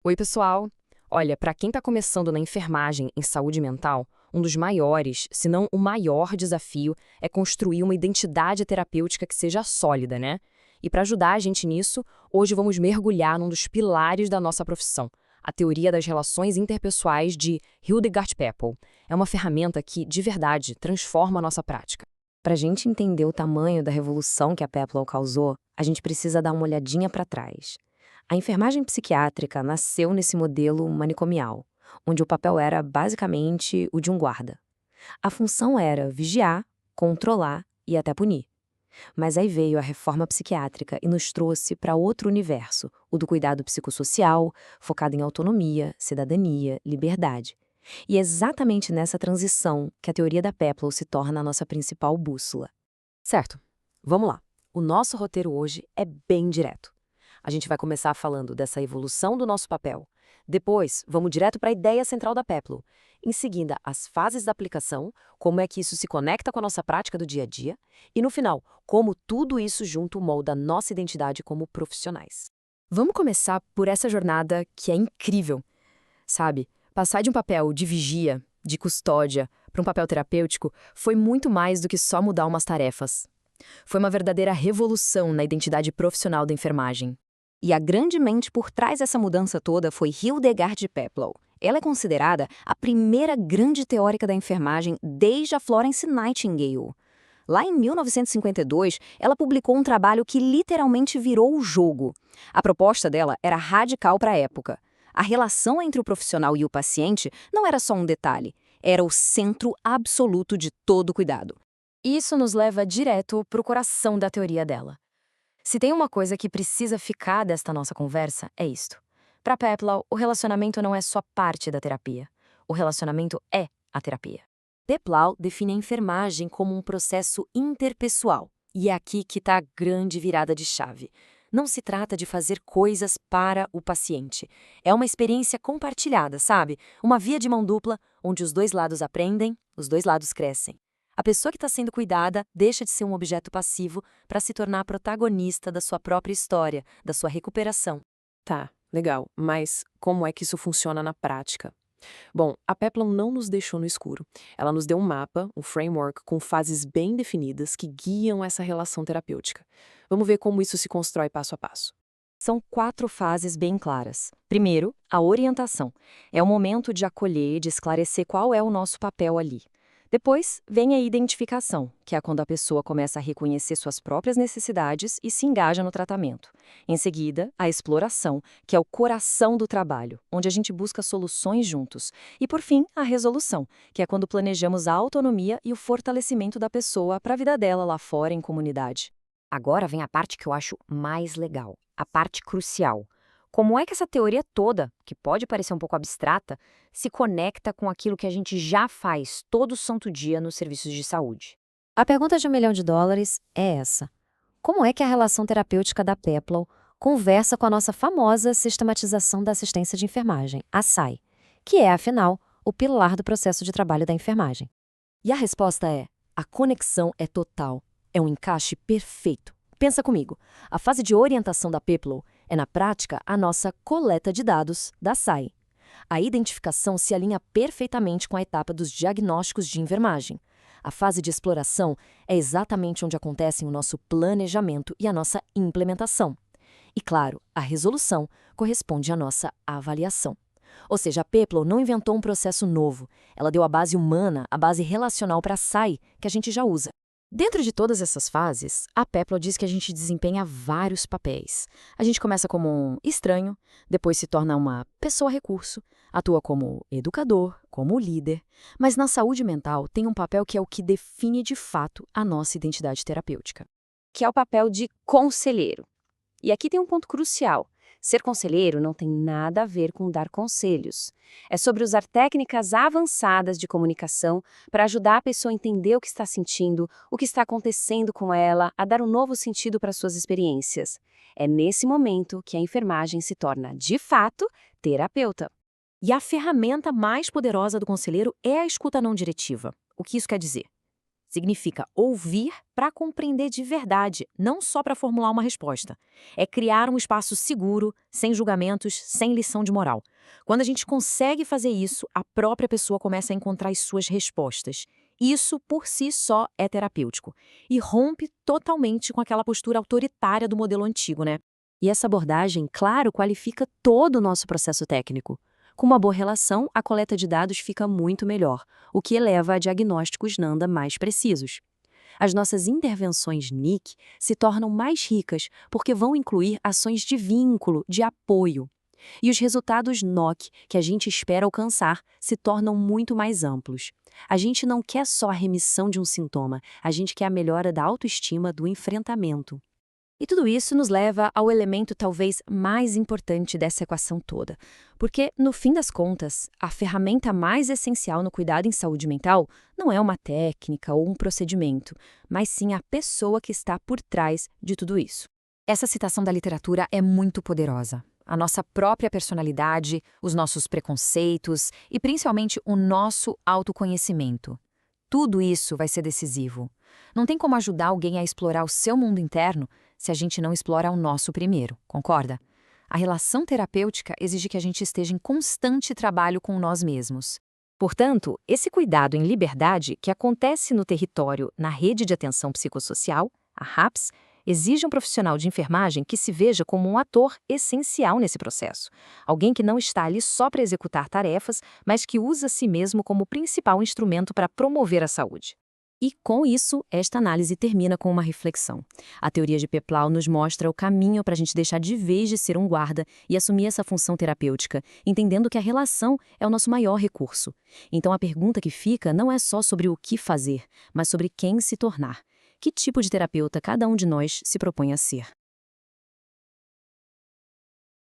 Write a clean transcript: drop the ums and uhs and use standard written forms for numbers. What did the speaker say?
Oi, pessoal! Olha, para quem está começando na enfermagem em saúde mental, um dos maiores, se não o maior desafio é construir uma identidade terapêutica que seja sólida, né? E para ajudar a gente nisso, hoje vamos mergulhar num dos pilares da nossa profissão, a teoria das relações interpessoais de Hildegard Peppel. É uma ferramenta que, de verdade, transforma a nossa prática. Para a gente entender o tamanho da revolução que a Peplon causou, a gente precisa dar uma olhadinha para trás. A enfermagem psiquiátrica nasceu nesse modelo manicomial, onde o papel era basicamente o de um guarda. A função era vigiar, controlar e até punir. Mas aí veio a reforma psiquiátrica e nos trouxe para outro universo, o do cuidado psicossocial, focado em autonomia, cidadania, liberdade. E é exatamente nessa transição que a teoria da Peplon se torna a nossa principal bússola. Certo, vamos lá. O nosso roteiro hoje é bem direto. A gente vai começar falando dessa evolução do nosso papel. Depois, vamos direto para a ideia central da Peplon. Em seguida, as fases da aplicação, como é que isso se conecta com a nossa prática do dia a dia. E no final, como tudo isso junto molda a nossa identidade como profissionais. Vamos começar por essa jornada que é incrível. Sabe, passar de um papel de vigia, de custódia, para um papel terapêutico foi muito mais do que só mudar umas tarefas. Foi uma verdadeira revolução na identidade profissional da enfermagem. E a grande mente por trás dessa mudança toda foi Hildegard Peplon. Ela é considerada a primeira grande teórica da enfermagem desde a Florence Nightingale. Lá em 1952, ela publicou um trabalho que literalmente virou o jogo. A proposta dela era radical para a época. A relação entre o profissional e o paciente não era só um detalhe, era o centro absoluto de todo cuidado. Isso nos leva direto para o coração da teoria dela. Se tem uma coisa que precisa ficar desta nossa conversa, é isto. Para Peplon, o relacionamento não é só parte da terapia. O relacionamento é a terapia. Peplon define a enfermagem como um processo interpessoal. E é aqui que está a grande virada de chave. Não se trata de fazer coisas para o paciente. É uma experiência compartilhada, sabe? Uma via de mão dupla, onde os dois lados aprendem, os dois lados crescem. A pessoa que está sendo cuidada deixa de ser um objeto passivo para se tornar protagonista da sua própria história, da sua recuperação. Tá, legal, mas como é que isso funciona na prática? Bom, a Peplon não nos deixou no escuro. Ela nos deu um mapa, um framework com fases bem definidas que guiam essa relação terapêutica. Vamos ver como isso se constrói passo a passo. São 4 fases bem claras. Primeiro, a orientação. É o momento de acolher, de esclarecer qual é o nosso papel ali. Depois, vem a identificação, que é quando a pessoa começa a reconhecer suas próprias necessidades e se engaja no tratamento. Em seguida, a exploração, que é o coração do trabalho, onde a gente busca soluções juntos. E, por fim, a resolução, que é quando planejamos a autonomia e o fortalecimento da pessoa para a vida dela lá fora em comunidade. Agora vem a parte que eu acho mais legal, a parte crucial. Como é que essa teoria toda, que pode parecer um pouco abstrata, se conecta com aquilo que a gente já faz todo santo dia nos serviços de saúde? A pergunta de $1 milhão é essa. Como é que a relação terapêutica da Peplon conversa com a nossa famosa sistematização da assistência de enfermagem, a SAI, que é, afinal, o pilar do processo de trabalho da enfermagem? E a resposta é: a conexão é total. É um encaixe perfeito. Pensa comigo, a fase de orientação da Peplon é, na prática, a nossa coleta de dados da SAI. A identificação se alinha perfeitamente com a etapa dos diagnósticos de enfermagem. A fase de exploração é exatamente onde acontecem o nosso planejamento e a nossa implementação. E, claro, a resolução corresponde à nossa avaliação. Ou seja, a Peplon não inventou um processo novo. Ela deu a base humana, a base relacional para a SAI, que a gente já usa. Dentro de todas essas fases, a Peplon diz que a gente desempenha vários papéis. A gente começa como um estranho, depois se torna uma pessoa-recurso, atua como educador, como líder, mas na saúde mental tem um papel que é o que define de fato a nossa identidade terapêutica. Que é o papel de conselheiro. E aqui tem um ponto crucial. Ser conselheiro não tem nada a ver com dar conselhos. É sobre usar técnicas avançadas de comunicação para ajudar a pessoa a entender o que está sentindo, o que está acontecendo com ela, a dar um novo sentido para suas experiências. É nesse momento que a enfermagem se torna, de fato, terapeuta. E a ferramenta mais poderosa do conselheiro é a escuta não diretiva. O que isso quer dizer? Significa ouvir para compreender de verdade, não só para formular uma resposta. É criar um espaço seguro, sem julgamentos, sem lição de moral. Quando a gente consegue fazer isso, a própria pessoa começa a encontrar as suas respostas. Isso, por si só, é terapêutico. E rompe totalmente com aquela postura autoritária do modelo antigo, né? E essa abordagem, claro, qualifica todo o nosso processo técnico. Com uma boa relação, a coleta de dados fica muito melhor, o que eleva a diagnósticos NANDA mais precisos. As nossas intervenções NIC se tornam mais ricas porque vão incluir ações de vínculo, de apoio. E os resultados NOC que a gente espera alcançar se tornam muito mais amplos. A gente não quer só a remissão de um sintoma, a gente quer a melhora da autoestima, do enfrentamento. E tudo isso nos leva ao elemento talvez mais importante dessa equação toda. Porque, no fim das contas, a ferramenta mais essencial no cuidado em saúde mental não é uma técnica ou um procedimento, mas sim a pessoa que está por trás de tudo isso. Essa citação da literatura é muito poderosa. A nossa própria personalidade, os nossos preconceitos e principalmente o nosso autoconhecimento. Tudo isso vai ser decisivo. Não tem como ajudar alguém a explorar o seu mundo interno se a gente não explora o nosso primeiro, concorda? A relação terapêutica exige que a gente esteja em constante trabalho com nós mesmos. Portanto, esse cuidado em liberdade que acontece no território na Rede de Atenção Psicossocial, a RAPS, exige um profissional de enfermagem que se veja como um ator essencial nesse processo. Alguém que não está ali só para executar tarefas, mas que usa a si mesmo como principal instrumento para promover a saúde. E, com isso, esta análise termina com uma reflexão. A teoria de Peplau nos mostra o caminho para a gente deixar de vez de ser um guarda e assumir essa função terapêutica, entendendo que a relação é o nosso maior recurso. Então, a pergunta que fica não é só sobre o que fazer, mas sobre quem se tornar. Que tipo de terapeuta cada um de nós se propõe a ser?